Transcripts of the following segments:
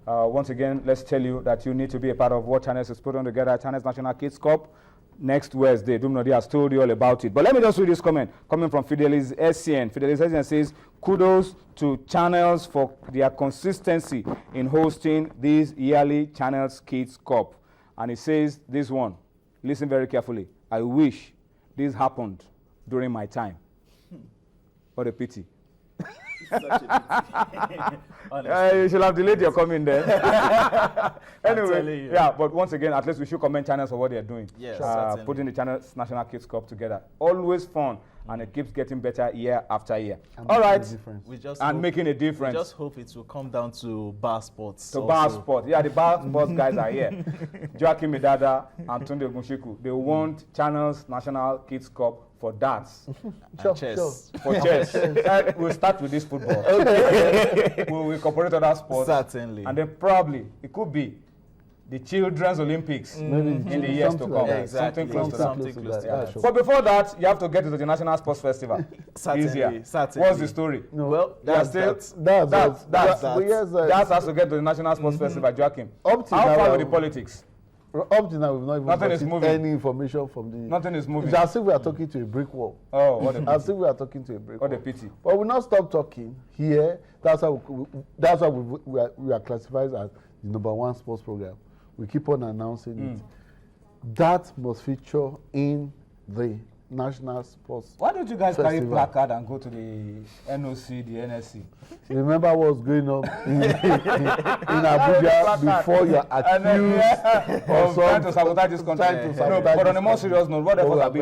Once again, let's tell you that you need to be a part of what Channels is putting together. Channels National Kids Cup next Wednesday. Dumnodi has told you all about it. But let me just read this comment coming from Fidelis SCN. Fidelis SCN says, kudos to Channels for their consistency in hosting this yearly Channels Kids Cup. And it says this one, listen very carefully. I wish this happened during my time. What a pity. You should have delayed your comment there. Anyway, yeah, but once again, at least we should commend Channels for what they're doing. Yes, putting the Channels National Kids Cup together. Always fun, and it keeps getting better year after year. All right, making a difference. We just hope it will come down to bar sports. To bar sports. Yeah, the bar sports guys are here. Joaquin Medada and Tunde Ogunshiku. They want Channels National Kids Cup for darts. Chess. For chess. We'll start with this football. Okay. We'll incorporate other sports. Certainly. And then probably, it could be the Children's Olympics in the years to come. Like exactly. Something close to that. Sure. But before that, you have to get to the National Sports Festival. Certainly. What's the story? No. Well, that has to get to the National Sports Festival, Joaquin. How far with the politics? Up to now, we've not even gotten any information from the... Nothing is moving. It's as if we are talking to a brick wall. Oh, what a pity. As if we are talking to a brick wall. What a pity. But we'll not stop talking here. That's why we are classified as the #1 sports program. We keep on announcing it. That must feature in the National Sports Why don't you guys Festival. carry placard and go to the NOC, the NSC? Remember what's going on in Abuja before you're accused of trying to sabotage this country. But on a more serious note, what efforts have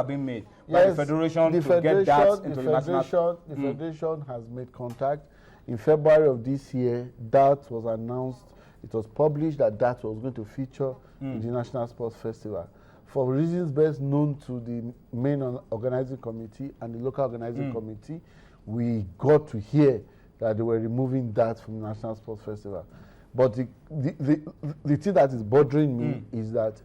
been made by the Federation to get that into the national... The Federation has made contact. In February of this year, that was announced. It was published that was going to feature in the National Sports Festival. For reasons best known to the main organizing committee and the local organizing committee, we got to hear that they were removing that from the National Sports Festival. But the thing that is bothering me is that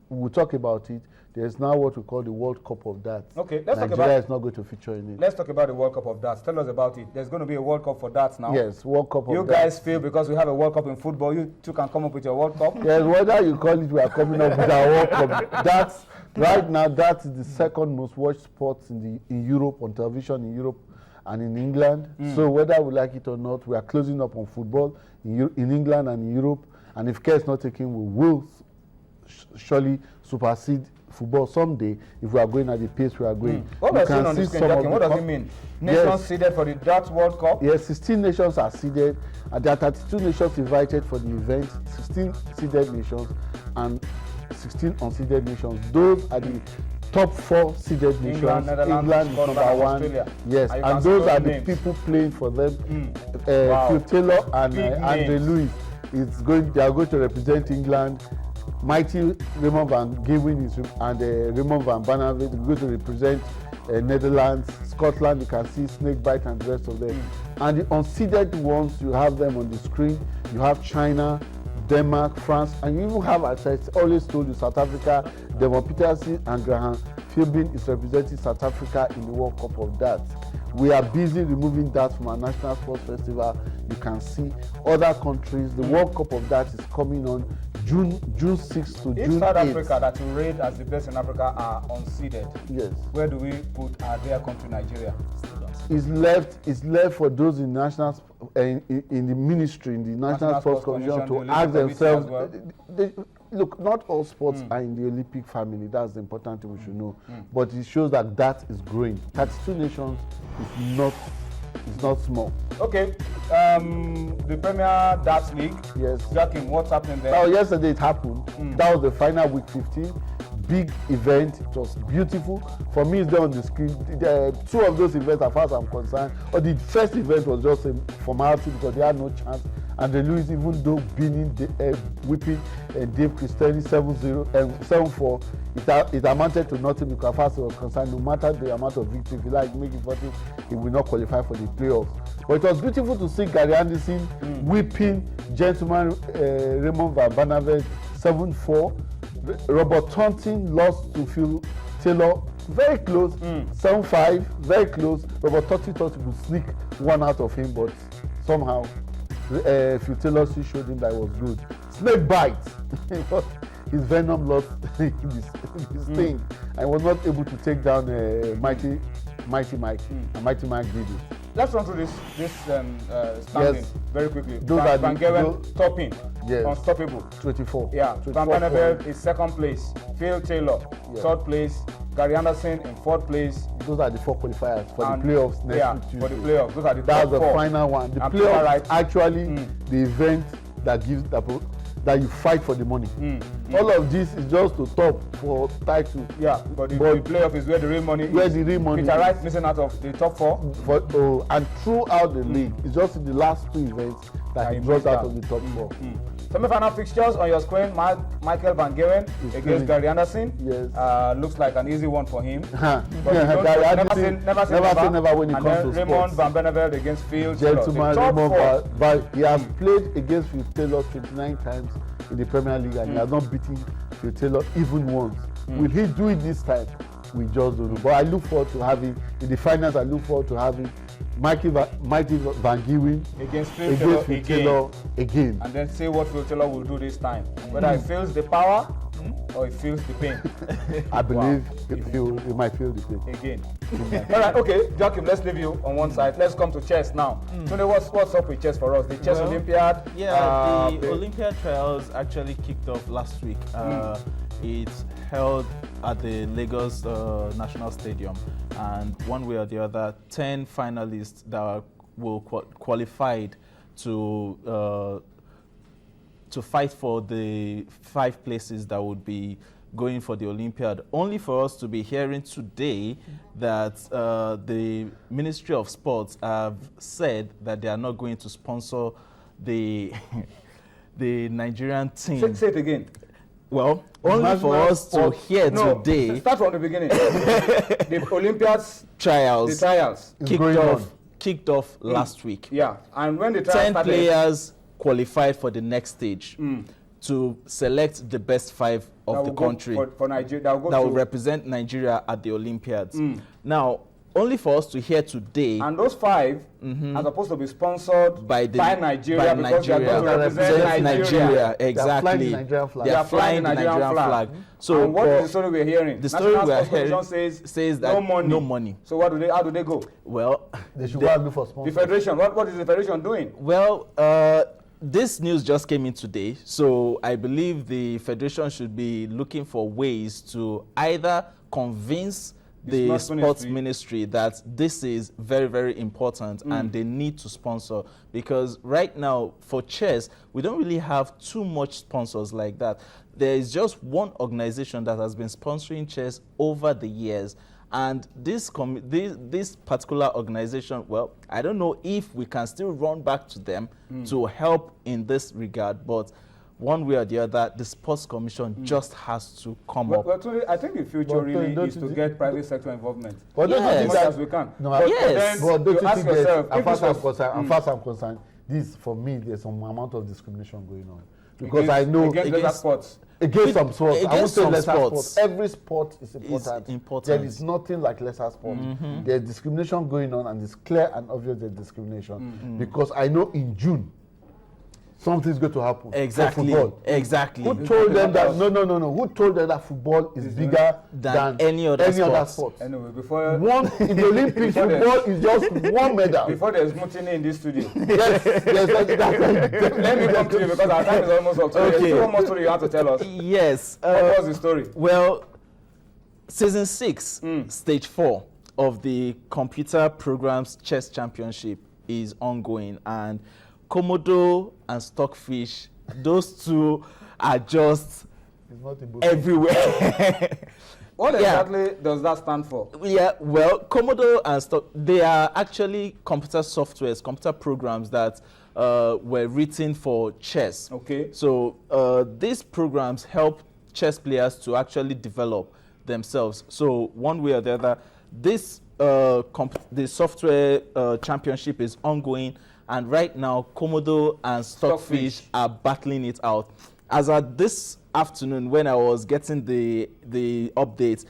we'll talk about it. There's now what we call the World Cup of Darts. Okay, let's talk about... Nigeria is not going to feature in it. Let's talk about the World Cup of Darts. Tell us about it. There's going to be a World Cup for darts now. Yes, World Cup of Darts. You darts. guys feel because we have a World Cup in football, you two can come up with your World Cup? Yes, whether you call it, we are coming up with our World Cup. Darts, right now, that is the second most watched sport in Europe, on television in Europe and in England. So whether we like it or not, we are closing up on football in England and in Europe. And if care is not taken, we will surely supersede football someday if we are going at the pace we are going. What does it mean? Nations seeded for the Darts World Cup? Yes, 16 nations are seeded, and there are 32 nations invited for the event, 16 seeded nations and 16 unseeded nations. Those are the top 4 seeded nations. England is #1. Australia. Yes, and those are the people playing for them. Phil Taylor and Andre Lewis they are going to represent England. Mighty Raymond van Gewin and Raymond van Barneveld are going to represent Netherlands, Scotland. You can see Snakebite and the rest of them. And the unseeded ones, you have them on the screen. You have China, Denmark, France, and you even have, as I always told you, South Africa. Devon Peterson and Graham Philbin is representing South Africa in the World Cup of Darts. We are busy removing that from our National Sports Festival. You can see other countries. The World Cup of Darts is coming on June 6th to June 8th. South Africa, that you rate as the best in Africa, are unseeded. Yes. Where do we put their country, Nigeria? It's left for those in national in the ministry, in the National Sports Commission to ask themselves. Look, not all sports are in the Olympic family. That's the important thing we should know. But it shows that that is growing. 32 nations is not small. Okay. The Premier Darts League. Yes. Joaquin, what's happening there? Oh, yesterday it happened. That was the final week 15. Big event. It was beautiful. For me, it's there on the screen. Two of those events, as far as I'm concerned, or the first event was just a formality because they had no chance. And the Lewis, even though whipping Dave Christiani 7-4, it amounted to nothing because as far as it was concerned, no matter the amount of victory, if you like make it 40, he will not qualify for the playoffs. But it was beautiful to see Gary Anderson whipping gentleman Raymond van Barneveld 7-4. Robert Taunton lost to Phil Taylor very close, 7-5, very close. Robert Taunton thought he could sneak one out of him, but somehow Phil Taylor still showed him that it was good. Snake bite. His venom lost his sting and was not able to take down Mighty Mike. And Mighty Mike did it. Let's run through this standing very quickly. Van Gerwen topping, unstoppable. 24. Yeah, Van Beneveld is second place. Phil Taylor, third place. Gary Anderson in fourth place. Those are the 4 qualifiers for the playoffs next week Tuesday. For the playoffs. Those are the That's top the 4. final one. The playoffs actually the event that gives that you fight for the money. All of this is just to top for title. Yeah, but the playoff is where the real money where is. the real money Peter Wright missing out of the top 4. And throughout the league, it's just in the last 2 events that he dropped out of the top 4. Semi-final fixtures on your screen. Michael Van Gerwen against Gary Anderson. Yes. Looks like an easy one for him. But never say never when it comes to Raymond sports. Van Beneveld against Phil Taylor. Gentleman Raymond, but he has played against Phil Taylor 29 times in the Premier League and he has not beaten Phil Taylor even once. Will he do it this time? We just don't know. But I look forward to having, in the finals, I look forward to having Mighty Van Gerwen against Phil Taylor again. And then see what Phil Taylor will do this time. Whether he feels the power or he feels the pain. I believe he might feel the pain. Again. All right, okay, Joachim, let's leave you on one side. Let's come to chess now. So what's up with chess for us? The chess Olympiad? Yeah, the Olympiad trials actually kicked off last week. It's held at the Lagos National Stadium, and one way or the other, 10 finalists that will qualified to fight for the 5 places that would be going for the Olympiad, only for us to be hearing today that the Ministry of Sports have said that they are not going to sponsor the the Nigerian team. Say it again. Well, only for us to hear today. Start from the beginning. The Olympiads trials. The trials kicked off last week. Yeah, and when the trials 10 players qualified for the next stage to select the best 5 of the country for Nigeria that will represent Nigeria at the Olympiads. Now, only for us to hear today. And those 5 are supposed to be sponsored by Nigeria because they are going to represent Nigeria. Exactly. They are flying the Nigerian flag. So and what is the story we're hearing? The story we are hearing says that no money. So how do they go? Well, they should go and look for sponsors. The federation. What is the federation doing? Well, this news just came in today, so I believe the federation should be looking for ways to either convince the sports ministry that this is very, very important and they need to sponsor, because right now for chess we don't really have too much sponsors like that. There is just one organization that has been sponsoring chess over the years, and this particular organization, well, I don't know if we can still run back to them to help in this regard, but one way or the other, the Sports Commission just has to come up. Well, I think the future really is to get private sector involvement. But as much as we can. But don't you ask think yourself, as far as I'm concerned, this, for me, there's some amount of discrimination going on. Because I know against sports. Against some sports. I won't say lesser sports. Every sport is important. There is nothing like lesser sport. There's discrimination going on, and it's clear and obvious there's discrimination. Because I know in June, something's going to happen. Exactly. For football. Exactly. Who told them that? No. Who told them that football is bigger than any other sport? Anyway, before in the Olympics, football is just one medal. Before there's mutiny in this studio. Yes. Let me come to you because our time is almost up. So okay. One more story you have to tell us. Yes. What was the story? Well, season 6, stage 4 of the Computer Programs Chess Championship is ongoing, and Komodo and Stockfish, those two are just everywhere. What exactly does that stand for? Yeah, well, Komodo and Stock, they are actually computer softwares, computer programs that were written for chess. Okay. So these programs help chess players to actually develop themselves. So one way or the other, this the software championship is ongoing. And right now, Komodo and Stockfish are battling it out. As at this afternoon, when I was getting the updates,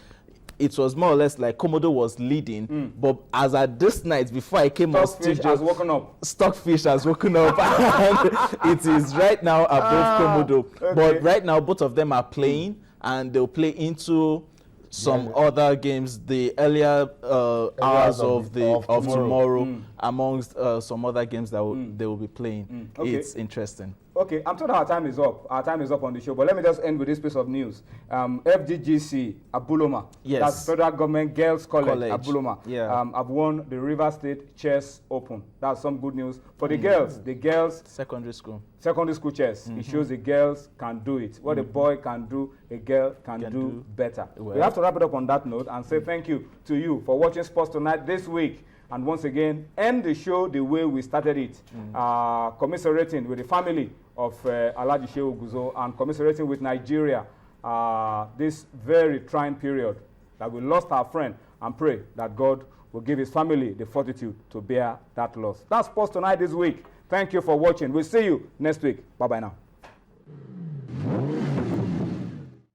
it was more or less like Komodo was leading, but as at this night, before I came on Stockfish has woken up. Stockfish has woken up, and it is right now above Komodo. Okay. But right now, both of them are playing, and they'll play into some other games, the earlier hours of tomorrow, amongst some other games that they will be playing. Okay. It's interesting. Okay, I'm told our time is up. Our time is up on the show, but let me just end with this piece of news. FGGC Abuloma, Yes. that's Federal Government Girls College. Abuloma, Yeah. have won the River State Chess Open. That's some good news for the girls. The girls Secondary school. secondary school chess. It shows the girls can do it. What a boy can do, a girl can do better. well. We have to wrap it up on that note and say thank you to you for watching Sports Tonight this week. And once again, end the show the way we started it, commiserating with the family of Alhaji Shehu Guzo and commiserating with Nigeria this very trying period that we lost our friend, and pray that God will give his family the fortitude to bear that loss. That's Sports Tonight this week. Thank you for watching. We'll see you next week. Bye-bye now.